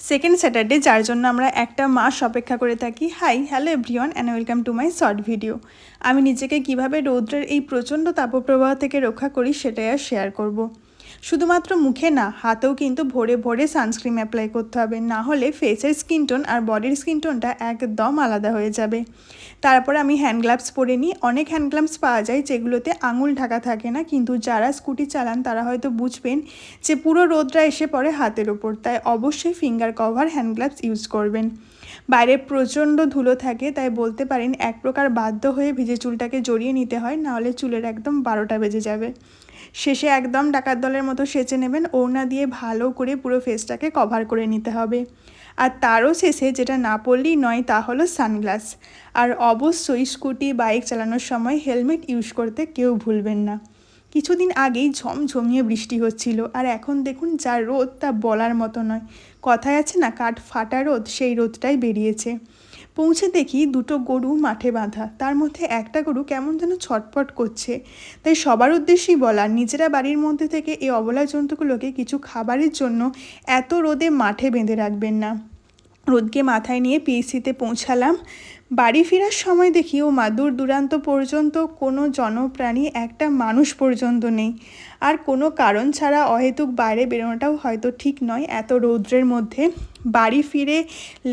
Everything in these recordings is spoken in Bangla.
সেকেন্ড স্যাটারডে, যার জন্য আমরা একটা মাস অপেক্ষা করে থাকি। Hi, hello everyone and welcome to my short video. আমি নিজেকে কিভাবে রৌদ্রের এই প্রচণ্ড তাপপ্রবাহ থেকে রক্ষা করি সেটাই আর শেয়ার করব। শুধুমাত্র মুখে না, হাতেও কিন্তু ভোরে ভোরে সানস্ক্রিন অ্যাপ্লাই করতে হবে, না হলে ফেসের স্কিন টোন আর বডির স্কিন টোনটা একদম আলাদা হয়ে যাবে। তারপর আমি হ্যান্ড গ্লাভস পরে নিই। অনেক হ্যান্ড গ্লাভস পাওয়া যায় যেগুলোতে আঙুল ঢাকা থাকে না, কিন্তু যারা স্কুটি চালান তারা হয়তো বুঝবেন যে পুরো রোদটা এসে পড়ে হাতের ওপর, তাই অবশ্যই finger cover hand gloves use করবেন। বাইরে প্রচণ্ড ধুলো থাকে, তাই বলতে পারেন এক প্রকার বাধ্য হয়ে ভিজে চুলটাকে জড়িয়ে নিতে হয়, নাহলে চুলের একদম 12টা বেজে যাবে। শেষে একদম ডাকাত দলের মতো সেচে নেবেন, ওড়না দিয়ে ভালো করে পুরো ফেসটাকে কভার করে নিতে হবে। আর তারও শেষে যেটা না পড়লেই নয় তা হলো সানগ্লাস। আর অবশ্যই স্কুটি বাইক চালানোর সময় হেলমেট ইউজ করতে কেউ ভুলবেন না। কিছুদিন আগেই ঝমঝমিয়ে বৃষ্টি হচ্ছিল, আর এখন দেখুন যা রোদ তা বলার মতো নয়। কথায় আছে না, কাঠ ফাটা রোদ, সেই রোদটাই বেরিয়েছে। পৌঁছে দেখি দুটো গরু মাঠে বাঁধা, তার মধ্যে একটা গরু কেমন যেন ছটফট করছে। তাই সবার উদ্দেশ্যেই বলা, নিজেরা বাড়ির মধ্যে থেকে এই অবলা জন্তুগুলোকে কিছু খাবারের জন্য এত রোদে মাঠে বেঁধে রাখবেন না। রোদকে মাথায় নিয়ে পিএসসিতে পৌঁছালাম। বাড়ি ফেরার সময় দেখি ও মা, দূর দূরান্ত পর্যন্ত কোনো জনপ্রাণী, একটা মানুষ পর্যন্ত নেই। আর কোনো কারণ ছাড়া অহেতুক বাইরে বেরোনোটাও হয়তো ঠিক নয় এত রৌদ্রের মধ্যে। বাড়ি ফিরে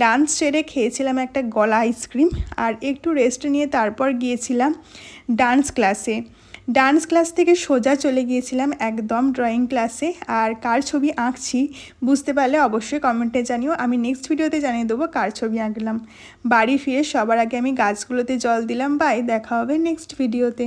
লাঞ্চ সেরে খেয়েছিলাম একটা গলা আইসক্রিম, আর একটু রেস্ট নিয়ে তারপর গিয়েছিলাম ডান্স ক্লাসে। ডান্স ক্লাস থেকে সোজা চলে গিয়েছিলাম একদম ড্রয়িং ক্লাসে। আর কার ছবি আঁকছি বুঝতে পারলে অবশ্যই কমেন্টে জানিও, আমি নেক্সট ভিডিওতে জানিয়ে দেবো কার ছবি আঁকলাম। বাড়ি ফিরে সবার আগে আমি গাছগুলোতে জল দিলাম। বাই, দেখা হবে নেক্সট ভিডিওতে।